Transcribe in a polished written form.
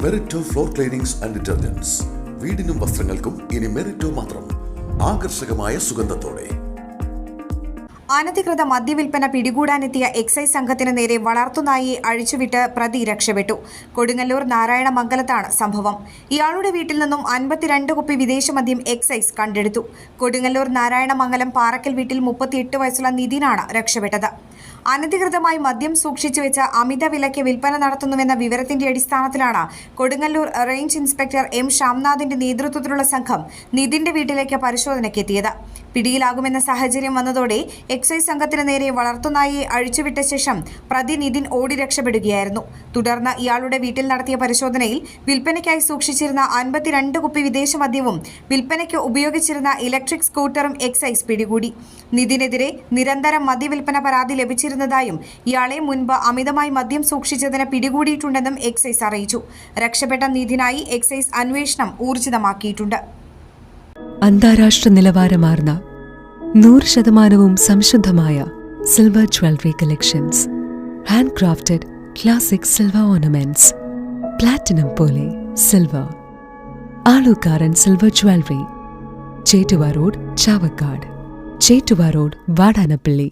മെറിറ്റോ floor cleanings and detergents. വീടിനും വസ്ത്രങ്ങൾക്കും ഇനി മെറിറ്റോ മാത്രം. ആകർഷകമായ സുഗന്ധത്തോടെ. അനധികൃത മദ്യവിൽപ്പന പിടികൂടാനെത്തിയ എക്സൈസ് സംഘത്തിന് നേരെ വളർത്തുനായിയെ അഴിച്ചുവിട്ട് പ്രതി രക്ഷപ്പെട്ടു. കൊടുങ്ങല്ലൂർ നാരായണമംഗലത്താണ് സംഭവം. ഇയാളുടെ വീട്ടിൽ നിന്നും 52 കുപ്പി വിദേശമദ്യം എക്സൈസ് കണ്ടെടുത്തു. കൊടുങ്ങല്ലൂർ നാരായണമംഗലം പാറക്കൽ വീട്ടിൽ 38 വയസ്സുള്ള നിതിനാണ് രക്ഷപ്പെട്ടത്. അനധികൃതമായി മദ്യം സൂക്ഷിച്ചു വെച്ച് അമിത വിലയ്ക്ക് വിൽപ്പന നടത്തുന്നുവെന്ന വിവരത്തിന്റെ അടിസ്ഥാനത്തിലാണ് കൊടുങ്ങല്ലൂർ റേഞ്ച് ഇൻസ്പെക്ടർ എം ശ്യാംനാഥിന്റെ നേതൃത്വത്തിലുള്ള സംഘം നിതിന്റെ വീട്ടിലേക്ക് പരിശോധനയ്ക്കെത്തിയത്. പിടിയിലാകുമെന്ന സാഹചര്യം വന്നതോടെ എക്സൈസ് സംഘത്തിന് നേരെ വളർത്തുനായിയെ അഴിച്ചുവിട്ട ശേഷം പ്രതി നിതിൻ ഓടി രക്ഷപ്പെടുകയായിരുന്നു. തുടർന്ന് ഇയാളുടെ വീട്ടിൽ നടത്തിയ പരിശോധനയിൽ വിൽപ്പനയ്ക്കായി സൂക്ഷിച്ചിരുന്ന 52 കുപ്പി വിദേശമദ്യവും വിൽപ്പനയ്ക്ക് ഉപയോഗിച്ചിരുന്ന ഇലക്ട്രിക് സ്കൂട്ടറും എക്സൈസ് പിടികൂടി. നിതിനെതിരെ നിരന്തരം മദ്യവിൽപ്പന പരാതി ലഭിച്ചിരുന്നതായും ഇയാളെ മുൻപ് അമിതമായി മദ്യം സൂക്ഷിച്ചതിന് പിടികൂടിയിട്ടുണ്ടെന്നും എക്സൈസ് അറിയിച്ചു. രക്ഷപ്പെട്ട നിതിനായി എക്സൈസ് അന്വേഷണം ഊർജിതമാക്കിയിട്ടുണ്ട്. അന്താരാഷ്ട്ര നിലവാരമാർന്ന 100% സംശുദ്ധമായ silver jewellery collections. Hand crafted classic silver ornaments. Platinum പോലെ silver. Alukkaran silver jewellery. Chettuva road, Chavakkad. Chettuva road, Vadanappally.